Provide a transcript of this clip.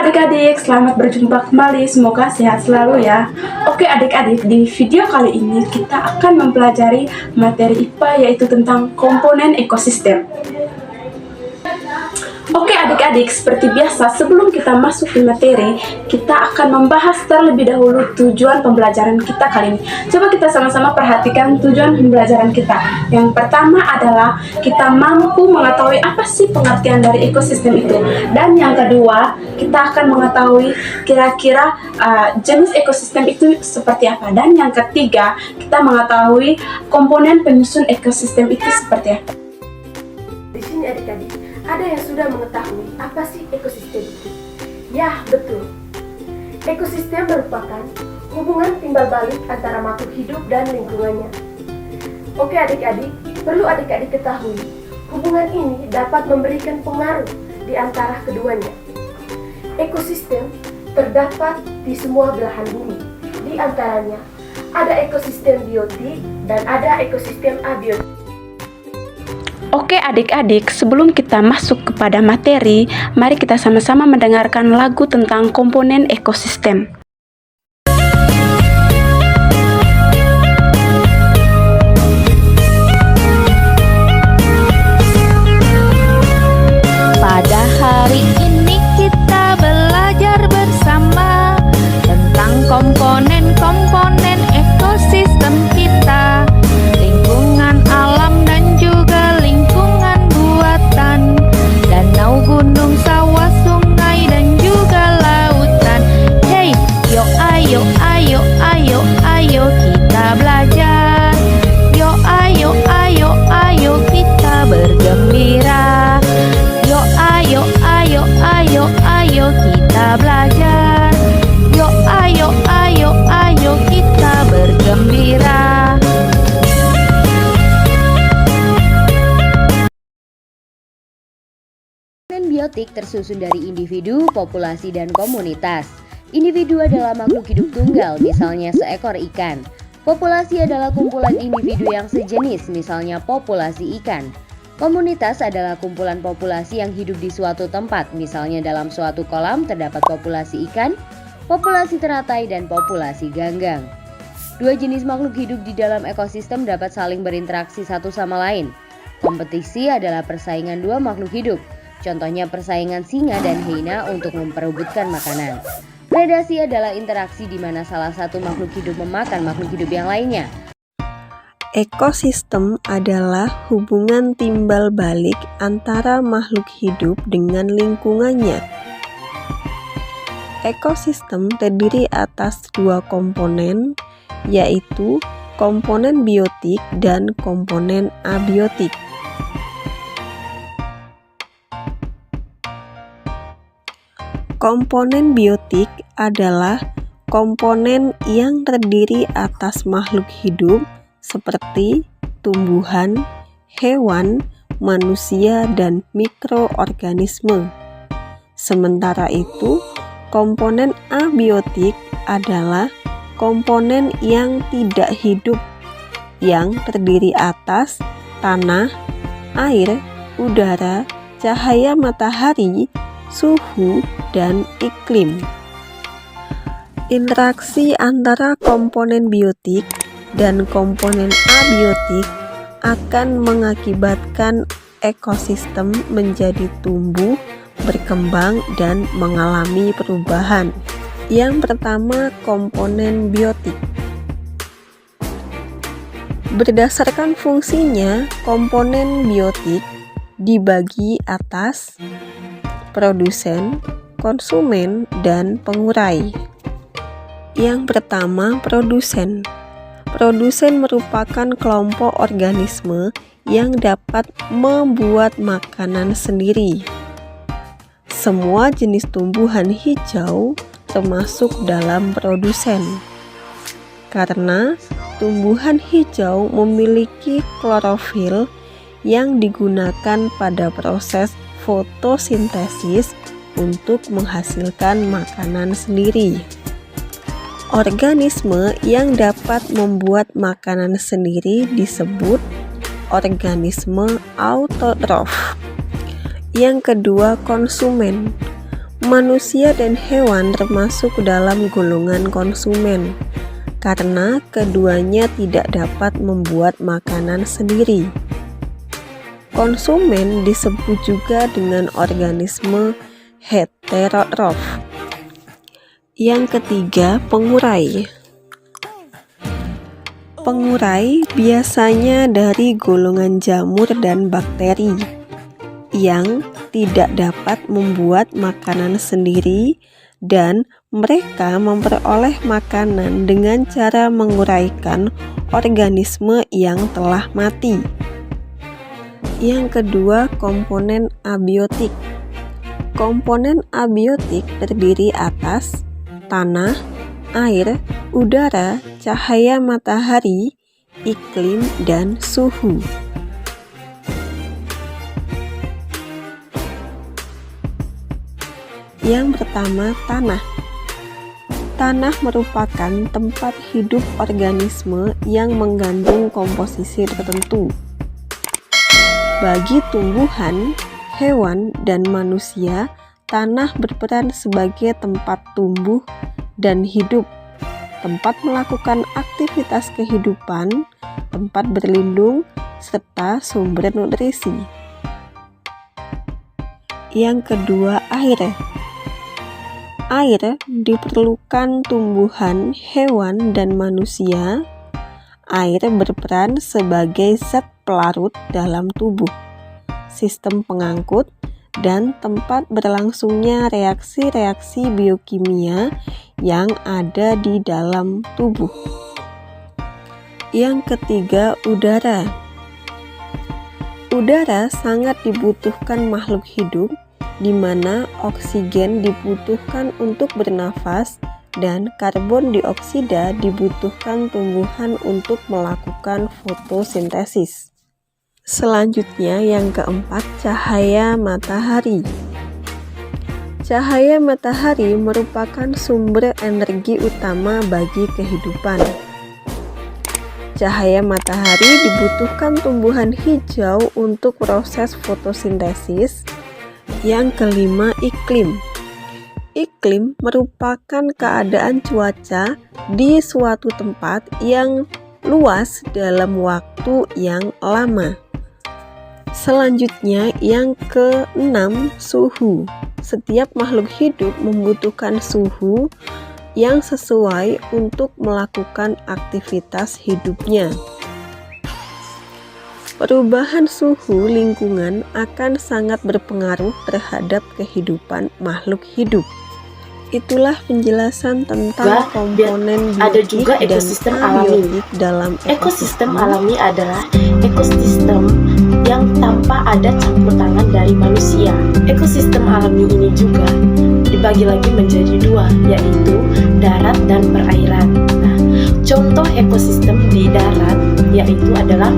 adik-adik, selamat berjumpa kembali, semoga sehat selalu ya. Oke adik-adik, di video kali ini kita akan mempelajari materi IPA yaitu tentang komponen ekosistem. Oke adik-adik, seperti biasa sebelum kita masuk ke materi, kita akan membahas terlebih dahulu tujuan pembelajaran kita kali ini. Coba kita sama-sama perhatikan tujuan pembelajaran kita. Yang pertama adalah kita mampu mengetahui apa sih pengertian dari ekosistem itu. Dan yang kedua, kita akan mengetahui kira-kira jenis ekosistem itu seperti apa. Dan yang ketiga, kita mengetahui komponen penyusun ekosistem itu seperti apa. Di sini adik-adik, ada yang sudah mengetahui apa sih ekosistem itu? Ya, betul. Ekosistem merupakan hubungan timbal balik antara makhluk hidup dan lingkungannya. Oke adik-adik, perlu adik-adik ketahui, hubungan ini dapat memberikan pengaruh di antara keduanya. Ekosistem terdapat di semua belahan bumi. Di antaranya, ada ekosistem biotik dan ada ekosistem abiotik. Oke adik-adik, sebelum kita masuk kepada materi, mari kita sama-sama mendengarkan lagu tentang komponen ekosistem. Pada hari ini kita belajar bersama tentang komponen-komponen ekosistem kita, lingkungan alam dan juga lingkungan buatan, danau, gunung, sawah, sungai dan juga lautan. Hey, yo ayo ayo ayo ayo kita belajar. Yo ayo ayo ayo kita bergembira. Yo ayo ayo ayo ayo kita belajar. Yo ayo ayo ayo kita bergembira. Komponen biotik tersusun dari individu, populasi, dan komunitas. Individu adalah makhluk hidup tunggal, misalnya seekor ikan. Populasi adalah kumpulan individu yang sejenis, misalnya populasi ikan. Komunitas adalah kumpulan populasi yang hidup di suatu tempat, misalnya dalam suatu kolam terdapat populasi ikan, populasi teratai, dan populasi ganggang. Dua jenis makhluk hidup di dalam ekosistem dapat saling berinteraksi satu sama lain. Kompetisi adalah persaingan dua makhluk hidup. Contohnya persaingan singa dan hyena untuk memperebutkan makanan. Predasi adalah interaksi di mana salah satu makhluk hidup memakan makhluk hidup yang lainnya. Ekosistem adalah hubungan timbal balik antara makhluk hidup dengan lingkungannya. Ekosistem terdiri atas dua komponen, yaitu komponen biotik dan komponen abiotik. Komponen biotik adalah komponen yang terdiri atas makhluk hidup seperti tumbuhan, hewan, manusia, dan mikroorganisme. Sementara itu, komponen abiotik adalah komponen yang tidak hidup, yang terdiri atas tanah, air, udara, cahaya matahari, suhu, dan iklim. Interaksi antara komponen biotik dan komponen abiotik akan mengakibatkan ekosistem menjadi tumbuh, berkembang, dan mengalami perubahan. Yang pertama, komponen biotik. Berdasarkan fungsinya, komponen biotik dibagi atas produsen, konsumen, dan pengurai. Yang pertama, produsen. Produsen merupakan kelompok organisme yang dapat membuat makanan sendiri. Semua jenis tumbuhan hijau termasuk dalam produsen. Karena tumbuhan hijau memiliki klorofil yang digunakan pada proses fotosintesis untuk menghasilkan makanan sendiri. Organisme yang dapat membuat makanan sendiri disebut organisme autotrof. Yang kedua, konsumen. Manusia dan hewan termasuk dalam golongan konsumen, karena keduanya tidak dapat membuat makanan sendiri. Konsumen disebut juga dengan organisme heterotrof. Yang ketiga, pengurai. Pengurai biasanya dari golongan jamur dan bakteri yang tidak dapat membuat makanan sendiri, dan mereka memperoleh makanan dengan cara menguraikan organisme yang telah mati. Yang kedua, komponen abiotik. Komponen abiotik terdiri atas tanah, air, udara, cahaya matahari, iklim, dan suhu. Yang pertama, tanah. Tanah merupakan tempat hidup organisme yang mengandung komposisi tertentu. Bagi tumbuhan, hewan, dan manusia, tanah berperan sebagai tempat tumbuh dan hidup, tempat melakukan aktivitas kehidupan, tempat berlindung, serta sumber nutrisi. Yang kedua, air. Air diperlukan tumbuhan, hewan, dan manusia. Air berperan sebagai zat pelarut dalam tubuh, sistem pengangkut, dan tempat berlangsungnya reaksi-reaksi biokimia yang ada di dalam tubuh. Yang ketiga, udara. Udara sangat dibutuhkan makhluk hidup, di mana oksigen dibutuhkan untuk bernafas dan karbon dioksida dibutuhkan tumbuhan untuk melakukan fotosintesis. Selanjutnya, yang keempat, cahaya matahari. Cahaya matahari merupakan sumber energi utama bagi kehidupan. Cahaya matahari dibutuhkan tumbuhan hijau untuk proses fotosintesis. Yang kelima, iklim. Iklim merupakan keadaan cuaca di suatu tempat yang luas dalam waktu yang lama. Selanjutnya, yang keenam, suhu. Setiap makhluk hidup membutuhkan suhu yang sesuai untuk melakukan aktivitas hidupnya. Perubahan suhu lingkungan akan sangat berpengaruh terhadap kehidupan makhluk hidup. Itulah penjelasan tentang komponen ada biotik juga dan ekosistem alami. abiotik dalam Ekosistem alami adalah ekosistem yang tanpa ada campur tangan dari manusia. Ekosistem alami ini juga dibagi lagi menjadi dua, yaitu darat dan perairan. Nah, contoh ekosistem di darat yaitu adalah